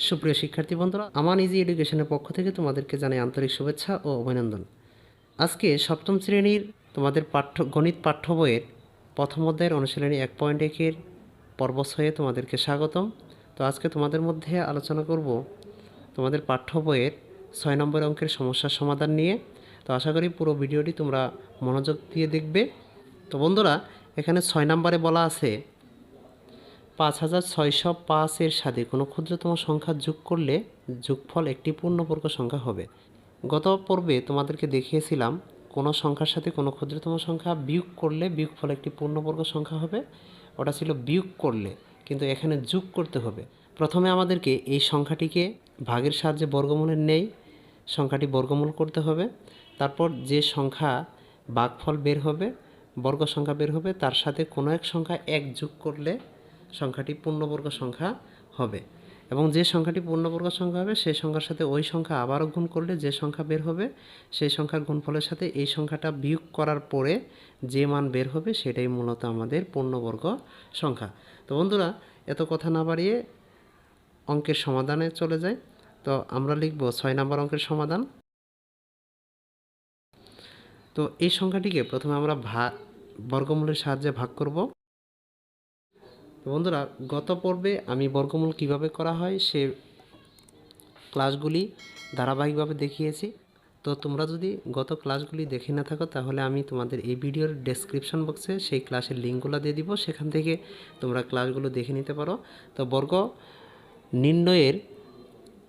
সুপ্রিয় শিক্ষার্থী বন্ধুরা, আমান ইজি এডুকেশনের পক্ষ থেকে তোমাদেরকে জানাই আন্তরিক শুভেচ্ছা ও অভিনন্দন। আজকে সপ্তম শ্রেণীর তোমাদের গণিত পাঠ্য বইয়ের প্রথম অধ্যায়ের অনুশীলনী 1.1-এর পর্ব 6-এ তোমাদেরকে স্বাগতম। তো আজকে তোমাদের মধ্যে আলোচনা করব তোমাদের পাঠ্য বইয়ের 6 নম্বর অঙ্কের সমস্যার সমাধান নিয়ে। তো আশা করি পুরো ভিডিওটি তোমরা মনোযোগ দিয়ে দেখবে। তো বন্ধুরা, এখানে 6 নম্বরে বলা আছে 5605-এর সাথে কোনো ক্ষুদ্রতম সংখ্যা যোগ করলে যোগফল একটি পূর্ণবর্গ সংখ্যা হবে। গত পর্বে তোমাদেরকে দেখিয়েছিলাম কোনো সংখ্যার সাথে কোনো ক্ষুদ্রতম সংখ্যা বিয়োগ করলে বিয়োগফল একটি পূর্ণবর্গ সংখ্যা হবে। ওটা ছিল বিয়োগ করলে, কিন্তু এখানে যোগ করতে হবে। প্রথমে আমাদেরকে এই সংখ্যাটিকে ভাগের সাহায্যে বর্গমূলের নেই সংখ্যাটি বর্গমূল করতে হবে। তারপর যে সংখ্যা ভাগফল বের হবে, বর্গ সংখ্যা বের হবে, তার সাথে কোনো এক সংখ্যা এক যোগ করলে সংখ্যাটি পূর্ণবর্গ সংখ্যা হবে। এবং যে সংখ্যাটি পূর্ণবর্গ সংখ্যা হবে সেই সংখ্যার সাথে ওই সংখ্যা আবারও গুণ করলে যে সংখ্যা বের হবে সেই সংখ্যার গুণফলের সাথে এই সংখ্যাটা বিয়োগ করার পরে যে মান বের হবে সেটাই মূলত আমাদের পূর্ণবর্গ সংখ্যা। তো বন্ধুরা, এত কথা না বাড়িয়ে অঙ্কের সমাধানে চলে যায়। তো আমরা লিখব 6 নম্বর অঙ্কের সমাধান। তো এই সংখ্যাটিকে প্রথমে আমরা বর্গমূলের সাহায্যে ভাগ করব। তো বন্ধুরা, গত পর্বে আমি বর্গমূল কিভাবে করা হয় সে ক্লাসগুলি ধারাবাহিকভাবে দেখিয়েছি। তো তোমরা যদি গত ক্লাসগুলি দেখে না থাকো তাহলে আমি তোমাদের এই ভিডিওর ডেসক্রিপশন বক্সে সেই ক্লাসের লিঙ্কগুলো দিয়ে দিব, সেখান থেকে তোমরা ক্লাসগুলো দেখে নিতে পারো। তো বর্গ নির্ণয়ের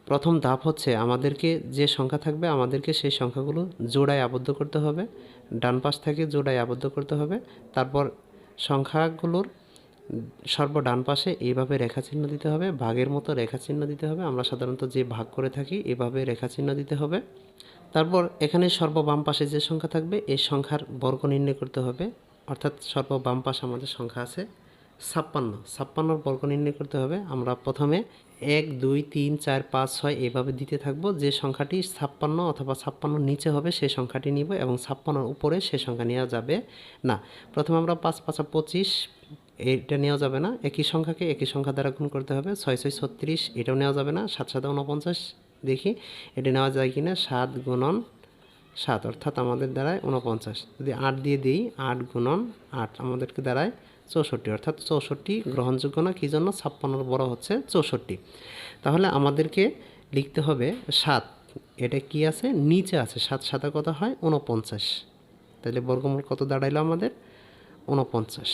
প্রথম ধাপ হচ্ছে আমাদেরকে যে সংখ্যা থাকবে আমাদেরকে সেই সংখ্যাগুলো জোড়ায় আবদ্ধ করতে হবে, ডান পাশ থেকে জোড়ায় আবদ্ধ করতে হবে। তারপর সংখ্যাগুলোর সর্বডান পাশে এইভাবে রেখাচিহ্ন দিতে হবে, ভাগের মতো রেখাচিহ্ন দিতে হবে। আমরা সাধারণত যে ভাগ করে থাকি এভাবে রেখাচিহ্ন দিতে হবে। তারপর এখানে সর্ববাম পাশে যে সংখ্যা থাকবে এই সংখ্যার বর্গ নির্ণয় করতে হবে, অর্থাৎ সর্ববাম পাশে আমাদের সংখ্যা আছে 56, বর্গ নির্ণয় করতে হবে। আমরা প্রথমে 1, 2, 3, 4, 5, 6 এইভাবে দিতে থাকবো। যে সংখ্যাটি 56 অথবা 56 নিচে হবে সেই সংখ্যাটি নিব, এবং 56 উপরে সে সংখ্যা নেওয়া যাবে না। প্রথমে আমরা 5, 5, 25 এটা নেওয়া যাবে না। একই সংখ্যাকে একই সংখ্যা দ্বারা গুণ করতে হবে। 6, 6, 36 এটাও নেওয়া যাবে না। 7, 7, 49 দেখি এটা নেওয়া যায় কি না। 7 গুণন 7 অর্থাৎ আমাদের দ্বারায় 49। যদি 8 দিয়ে দিই, 8 গুণন 8 আমাদেরকে দ্বারায় 64, অর্থাৎ 64 গ্রহণযোগ্য না। কী জন্য? 56 বড় হচ্ছে 64। তাহলে আমাদেরকে লিখতে হবে 7, এটা কি আছে? নিচে আছে। 7 7 কত হয়? 49। তাহলে বর্গমূল কত দাঁড়াইলো আমাদের? 49।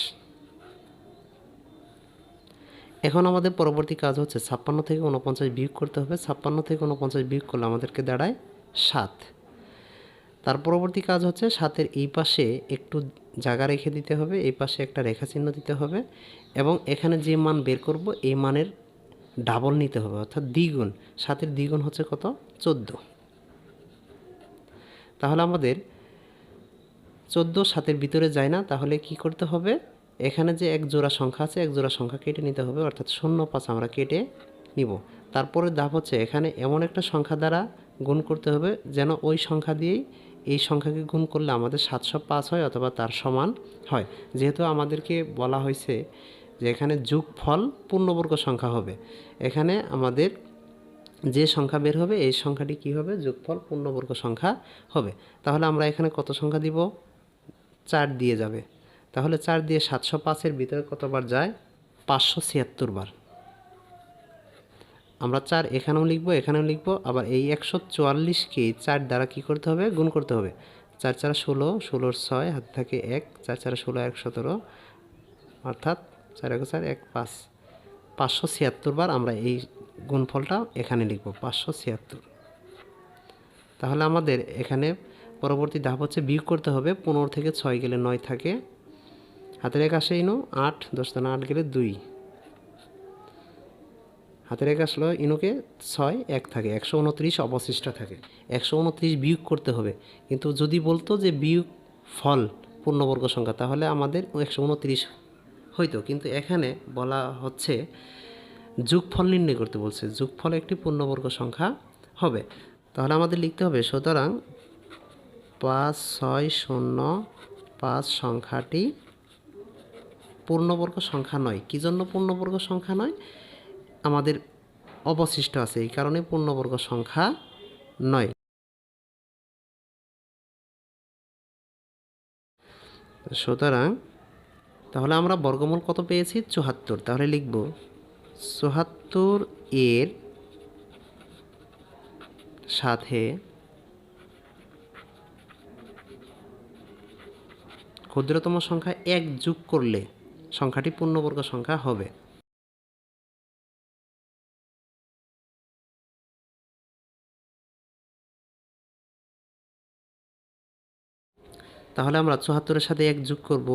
এখন আমাদের পরবর্তী কাজ হচ্ছে 56 থেকে 49 বিয়োগ করতে হবে। 56 থেকে 49 বিয়োগ করলে আমাদেরকে দাঁড়ায় 7। তার পরবর্তী কাজ হচ্ছে 7-এর এই পাশে একটু জায়গা রেখে দিতে হবে, এই পাশে একটা রেখা চিহ্ন দিতে হবে, এবং এখানে যে মান বের করব এই মানের ডাবল নিতে হবে, অর্থাৎ দ্বিগুণ। 7-এর দ্বিগুণ হচ্ছে কত? 14। তাহলে আমাদের 14 7-এর ভিতরে যায় না। তাহলে কি করতে হবে? এখানে যে এক জোড়া সংখ্যা আছে এক জোড়া সংখ্যা কেটে নিতে হবে, অর্থাৎ 0, 5 আমরা কেটে নিব। তারপরে ধাপ হচ্ছে এখানে এমন একটা সংখ্যা দ্বারা গুণ করতে হবে যেন ওই সংখ্যা দিয়েই এই সংখ্যাকে গুণ করলে আমাদের 705 হয় অথবা তার সমান হয়। যেহেতু আমাদেরকে বলা হয়েছে যে এখানে যোগফল পূর্ণবর্গ সংখ্যা হবে, এখানে আমাদের যে সংখ্যা বের হবে এই সংখ্যাটি কি হবে? যোগফল পূর্ণবর্গ সংখ্যা হবে। তাহলে আমরা এখানে কত সংখ্যা দিব? 4 দিয়ে যাবে। তাহলে 4 দিয়ে 705-এর ভিতরে কতবার যায়? 576 বার। আমরা 4 এখানেও লিখবো এখানেও লিখবো, আবার এই 144কে 4 দ্বারা কি করতে হবে? গুণ করতে হবে। 4 4 16, 16-র 6 হাতে থাকে 1, 4 4 16 117, অর্থাৎ 4 1 4 1 5, 576 বার আমরা এই গুণফলটা এখানে লিখব 576। তাহলে আমাদের এখানে পরবর্তী ধাপ হচ্ছে বিয়োগ করতে হবে। 15 থেকে 6 গেলে 9 থাকে, হাতের 1 আসে ইনু 8, 10 × 8 গেলে 2, হাতের 1 আসলো ইনুকে 6, 1 থাকে, 129 অবশিষ্ট থাকে। 129 বিয়োগ করতে হবে, কিন্তু যদি বলতো যে বিয়োগ ফল পূর্ণবর্গ সংখ্যা তাহলে আমাদের 129 হইতো, কিন্তু এখানে বলা হচ্ছে যোগফল নির্ণয় করতে বলছে। যোগফল একটি পূর্ণবর্গ সংখ্যা হবে। তাহলে আমাদের লিখতে হবে, সুতরাং 5605 সংখ্যাটি পূর্ণবর্গ সংখ্যা নয়। কী জন্য পূর্ণবর্গ সংখ্যা নয়? আমাদের অবশিষ্ট আছে, এই কারণে পূর্ণবর্গ সংখ্যা নয়। সুতরাং তাহলে আমরা বর্গমূল কত পেয়েছি? ৭৪। তাহলে লিখব ৭৪ এর সাথে ক্ষুদ্রতম সংখ্যা ১ যোগ করলে সংখ্যাটি পূর্ণবর্গ সংখ্যা হবে। তাহলে আমরা ৭৪ এর সাথে ১ যোগ করব,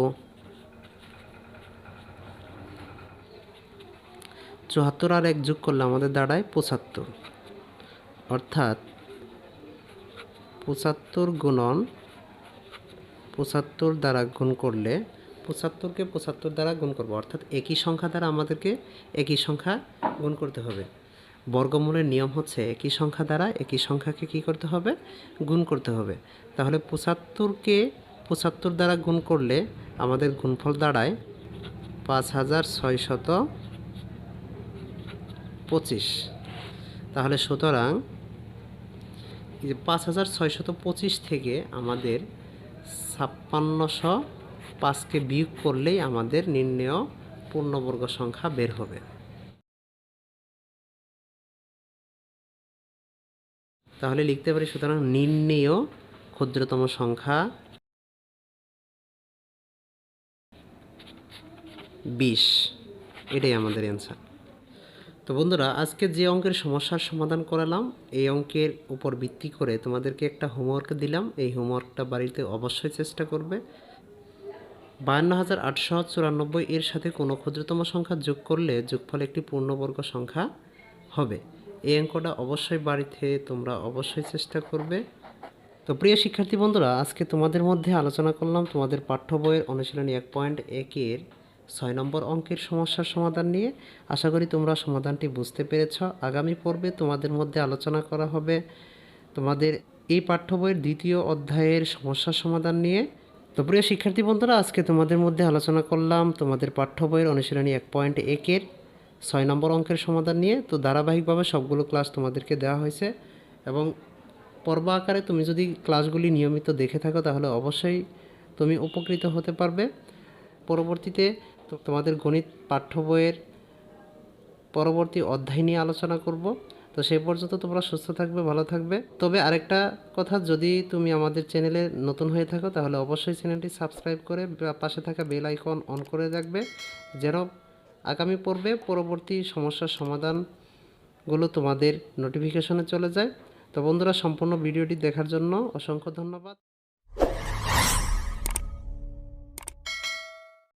৭৪ আর ১ যোগ করলে আমাদের দাঁড়ায় ৭৫। অর্থাৎ ৭৫ গুণন ৭৫ দ্বারা গুণ করলে ৭৫কে ৭৫ দ্বারা গুণ করব, অর্থাৎ একই সংখ্যা দ্বারা আমাদেরকে একই সংখ্যা গুণ করতে হবে। বর্গমূলের নিয়ম হচ্ছে একই সংখ্যা দ্বারা একই সংখ্যাকে কী করতে হবে? গুণ করতে হবে। তাহলে ৭৫কে ৭৫ দ্বারা গুণ করলে আমাদের গুণফল দাঁড়ায় ৫৬২৫। তাহলে সুতরাং এই যে ৫৬২৫ থেকে আমাদের ৫৬০৫কে বিয়োগ করলেই আমাদের নির্ণেয় পূর্ণবর্গ সংখ্যা বের হবে। তাহলে লিখতে পারি সুতরাং নির্ণেয় ক্ষুদ্রতম সংখ্যা ২০। এটাই আমাদের অ্যান্সার। তো বন্ধুরা, আজকে যে অঙ্কের সমস্যার সমাধান করালাম, এই অঙ্কের উপর ভিত্তি করে তোমাদেরকে একটা হোমওয়ার্ক দিলাম। এই হোমওয়ার্কটা বাড়িতে অবশ্যই চেষ্টা করবে। ৫২,৮৯৪ এর সাথে কোনো ক্ষুদ্রতম সংখ্যা যোগ করলে যোগফল একটি পূর্ণবর্গ সংখ্যা হবে। এই অঙ্কটা অবশ্যই বাড়িতে তোমরা অবশ্যই চেষ্টা করবে। তো প্রিয় শিক্ষার্থী বন্ধুরা, আজকে তোমাদের মধ্যে আলোচনা করলাম তোমাদের পাঠ্য বইয়ের অনুশীলনী ১.১-এর ৬ নম্বর অঙ্কের সমস্যার সমাধান নিয়ে। আশা করি তোমরা সমাধানটি বুঝতে পেরেছ। আগামী পর্বে তোমাদের মধ্যে আলোচনা করা হবে তোমাদের এই পাঠ্য বইয়ের ২য় অধ্যায়ের সমস্যার সমাধান নিয়ে। তো প্রিয় শিক্ষার্থী বন্ধুরা, আজকে তোমাদের মধ্যে আলোচনা করলাম তোমাদের পাঠ্য বইয়ের অনুশীলনী ১.১-এর ৬ নম্বর অঙ্কের সমাধান নিয়ে। তো ধারাবাহিকভাবে সবগুলো ক্লাস তোমাদেরকে দেওয়া হয়েছে এবং পর্ব আকারে তুমি যদি ক্লাসগুলি নিয়মিত দেখে থাকো তাহলে অবশ্যই তুমি উপকৃত হতে পারবে। পরবর্তীতে তোমাদের গণিত পাঠ্য বইয়ের পরবর্তী অধ্যায় নিয়ে আলোচনা করব। তো সেই পর্যন্ত তোমরা সুস্থ থাকবে, ভালো থাকবে। তবে আরেকটা কথা, যদি তুমি আমাদের চ্যানেলে নতুন হয়ে থাকো তাহলে অবশ্যই চ্যানেলটি সাবস্ক্রাইব করে পাশে থাকা বেল আইকন অন করে রাখবে, যেন আগামী পর্বে পরবর্তী সমস্যার সমাধানগুলো তোমাদের নোটিফিকেশনে চলে যায়। তো বন্ধুরা, সম্পূর্ণ ভিডিওটি দেখার জন্য অসংখ্য ধন্যবাদ।